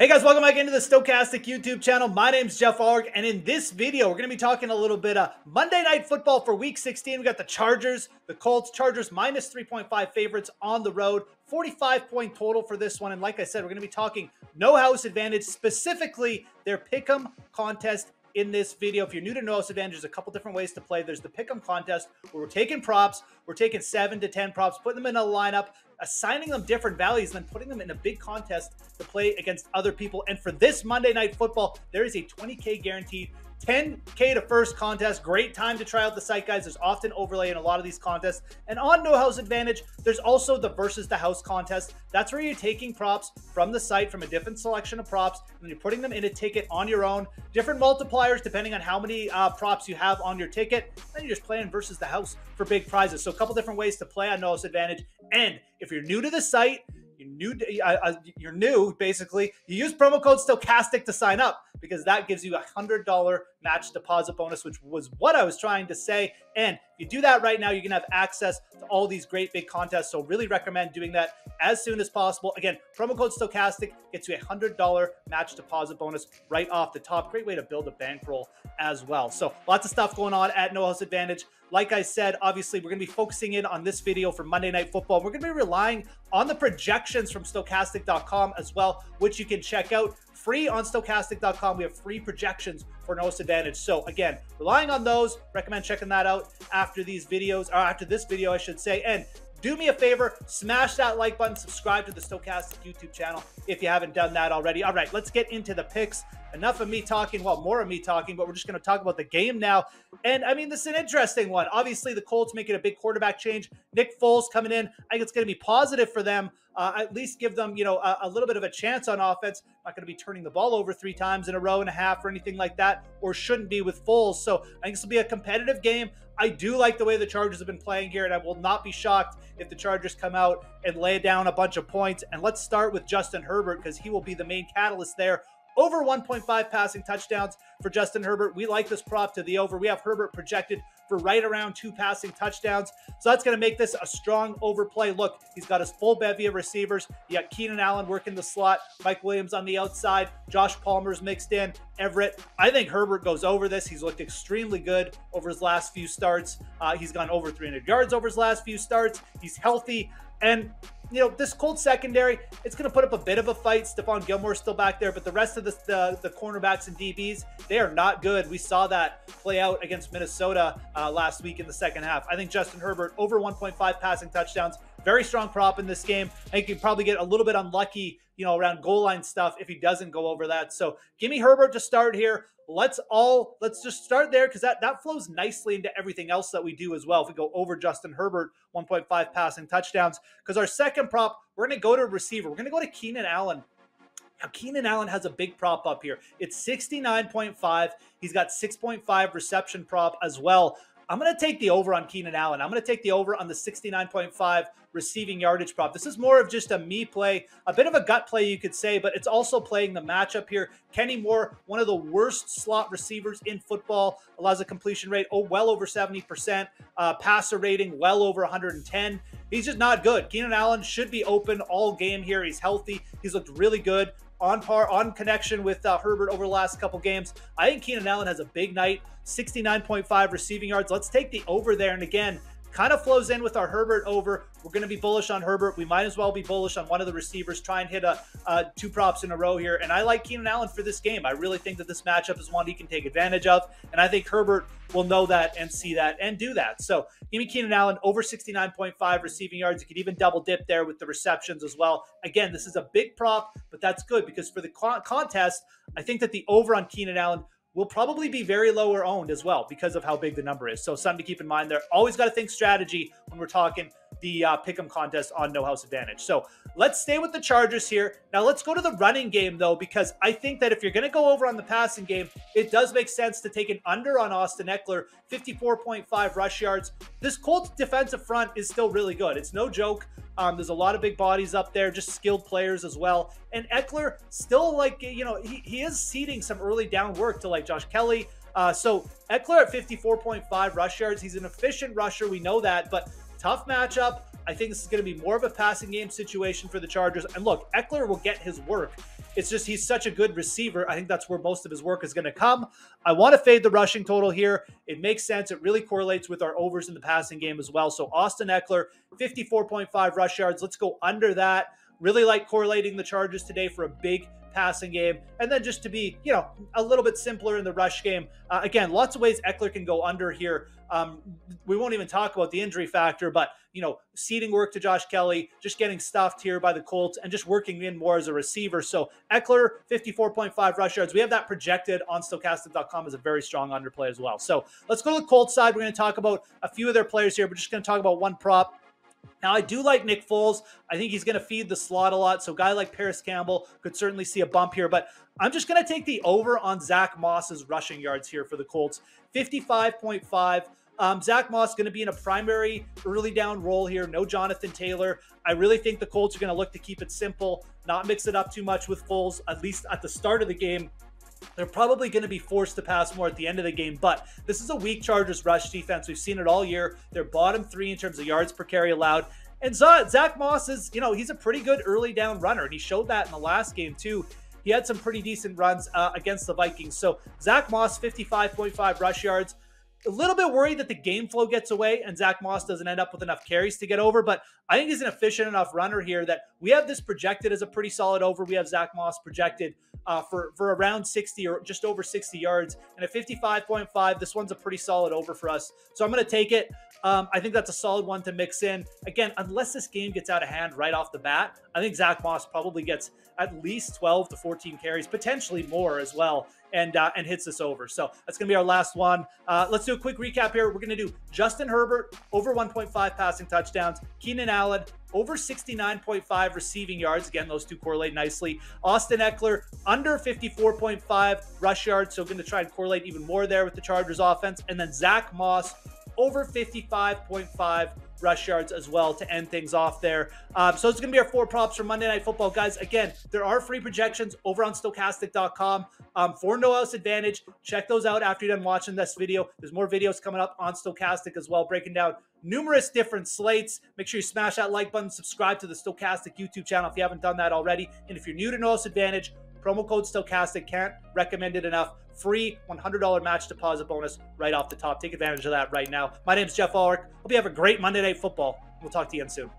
Hey guys, welcome back into the Stokastic YouTube channel. My name's Geoff Ulrich, and in this video, we're going to be talking a little bit of Monday Night Football for Week 16. We got the Chargers, the Colts. Chargers minus 3.5 favorites on the road. 45-point total for this one. And like I said, we're going to be talking no house advantage, specifically their pick'em contest in this video. If you're new to No House Advantage, there's a couple different ways to play. There's the pick'em contest where we're taking props. We're taking 7 to 10 props, putting them in a lineup, assigning them different values, and then putting them in a big contest to play against other people. And for this Monday Night Football, there is a 20K guaranteed, 10K to first contest. Great time to try out the site, guys. There's often overlay in a lot of these contests. And on No House Advantage, there's also the versus the house contest. That's where you're taking props from the site, from a different selection of props, and you're putting them in a ticket on your own. Different multipliers depending on how many props you have on your ticket. Then you're just playing versus the house for big prizes. So a couple different ways to play on No House Advantage. And if you're new to the site, you're new, basically, you use promo code Stokastic to sign up, because that gives you a $100 match deposit bonus, which was what I was trying to say. And if you do that right now, you're gonna have access to all these great big contests. So really recommend doing that as soon as possible. Again, promo code Stokastic gets you a $100 match deposit bonus right off the top. Great way to build a bankroll as well. So lots of stuff going on at No House Advantage. Like I said, obviously, we're going to be focusing in on this video for Monday Night Football. We're going to be relying on the projections from Stokastic.com as well, which you can check out free on Stokastic.com. We have free projections for No House Advantage. So again, relying on those, recommend checking that out after these videos, or after this video, I should say. And do me a favor, smash that like button, subscribe to the Stokastic YouTube channel if you haven't done that already. All right, let's get into the picks. Enough of me talking, well, more of me talking, but we're just going to talk about the game now. And I mean, this is an interesting one. Obviously, the Colts making a big quarterback change. Nick Foles coming in. I think it's going to be positive for them. At least give them, a little bit of a chance on offense. Not going to be turning the ball over 3 times in a row and a half or anything like that, or shouldn't be with Foles. So I think this will be a competitive game. I do like the way the Chargers have been playing here, and I will not be shocked if the Chargers come out and lay down a bunch of points. And let's start with Justin Herbert, because he will be the main catalyst there. Over 1.5 passing touchdowns for Justin Herbert. We like this prop to the over. We have Herbert projected for right around 2 passing touchdowns. So that's going to make this a strong overplay. Look, he's got his full bevy of receivers. You got Keenan Allen working the slot, Mike Williams on the outside, Josh Palmer's mixed in, Everett. I think Herbert goes over this. He's looked extremely good over his last few starts. He's gone over 300 yards over his last few starts. He's healthy. And this Colts secondary, it's going to put up a bit of a fight. Stephon Gilmore's still back there, but the rest of the cornerbacks and DBs, they are not good. We saw that play out against Minnesota last week in the second half. I think Justin Herbert, over 1.5 passing touchdowns, very strong prop in this game. I think you probably get a little bit unlucky, around goal line stuff if he doesn't go over that. So give me Herbert to start here. Let's just start there, because that flows nicely into everything else that we do as well. If we go over Justin Herbert, 1.5 passing touchdowns, because our second prop, we're going to go to receiver. We're going to go to Keenan Allen. Now, Keenan Allen has a big prop up here. It's 69.5. He's got 6.5 reception prop as well. I'm going to take the over on Keenan Allen. I'm going to take the over on the 69.5 receiving yardage prop. This is more of just a me play, a bit of a gut play, you could say, but it's also playing the matchup here. Kenny Moore, one of the worst slot receivers in football, allows a completion rate well over 70%, passer rating well over 110. He's just not good. Keenan Allen should be open all game here. He's healthy. He's looked really good. On connection with Herbert over the last couple games. I think Keenan Allen has a big night, 69.5 receiving yards. Let's take the over there. And again, kind of flows in with our Herbert over. We're going to be bullish on Herbert. We might as well be bullish on one of the receivers. Try and hit 2 props in a row here. And I like Keenan Allen for this game. I really think that this matchup is one he can take advantage of. And I think Herbert will know that and see that and do that. So give me Keenan Allen over 69.5 receiving yards. You could even double dip there with the receptions as well. Again, this is a big prop, but that's good, because for the contest, I think that the over on Keenan Allen will probably be very lower owned as well, because of how big the number is. So something to keep in mind there. Always got to think strategy when we're talking the pick'em contest on No House Advantage. So let's stay with the Chargers here. Now let's go to the running game, though, because I think that if you're going to go over on the passing game, it does make sense to take an under on Austin Ekeler, 54.5 rush yards. This Colts defensive front is still really good. It's no joke. There's a lot of big bodies up there, just skilled players as well. And Ekeler still, he is seeding some early down work to Josh Kelly. So Ekeler at 54.5 rush yards. He's an efficient rusher. We know that, but tough matchup. I think this is going to be more of a passing game situation for the Chargers. And look, Ekeler will get his work. It's just he's such a good receiver. I think that's where most of his work is going to come. I want to fade the rushing total here. It makes sense. It really correlates with our overs in the passing game as well. So Austin Ekeler, 54.5 rush yards. Let's go under that. Really like correlating the Chargers today for a big passing game. And then just to be, a little bit simpler in the rush game. Again, lots of ways Ekeler can go under here. We won't even talk about the injury factor, but, ceding work to Josh Kelly, just getting stuffed here by the Colts and just working in more as a receiver. So Ekeler, 54.5 rush yards. We have that projected on Stokastic.com as a very strong underplay as well. So let's go to the Colts side. We're going to talk about a few of their players here. We're just going to talk about one prop. Now, I do like Nick Foles. I think he's going to feed the slot a lot. So a guy like Paris Campbell could certainly see a bump here. But I'm just going to take the over on Zack Moss's rushing yards here for the Colts. 55.5. Zack Moss going to be in a primary early down role here. No Jonathan Taylor. I really think the Colts are going to look to keep it simple, not mix it up too much with Foles, at least at the start of the game. They're probably going to be forced to pass more at the end of the game, but this is a weak Chargers rush defense. We've seen it all year. They're bottom 3 in terms of yards per carry allowed. And Zack Moss is, he's a pretty good early down runner, and he showed that in the last game too. He had some pretty decent runs against the Vikings. So Zack Moss, 55.5 rush yards. A little bit worried that the game flow gets away and Zack Moss doesn't end up with enough carries to get over, but I think he's an efficient enough runner here that we have this projected as a pretty solid over. We have Zack Moss projected for around 60 or just over 60 yards, and at 55.5, this one's a pretty solid over for us. So I'm going to take it. I think that's a solid one to mix in. Again, unless this game gets out of hand right off the bat, I think Zack Moss probably gets at least 12 to 14 carries, potentially more as well, and hits this over. So that's going to be our last one. Let's do a quick recap here. We're going to do Justin Herbert, over 1.5 passing touchdowns. Keenan Allen, over 69.5 receiving yards. Again, those two correlate nicely. Austin Ekeler, under 54.5 rush yards. So going to try and correlate even more there with the Chargers offense. And then Zack Moss, over 55.5 rush yards as well to end things off there. So it's going to be our 4 props for Monday Night Football. Guys, again, there are free projections over on Stokastic.com for No House Advantage. Check those out after you're done watching this video. There's more videos coming up on Stokastic as well, breaking down numerous different slates. Make sure you smash that like button, subscribe to the Stokastic YouTube channel if you haven't done that already. And if you're new to No House Advantage, promo code Stokastic, can't recommend it enough. Free $100 match deposit bonus right off the top. Take advantage of that right now. My name's Geoff Ulrich. Hope you have a great Monday Night Football. We'll talk to you again soon.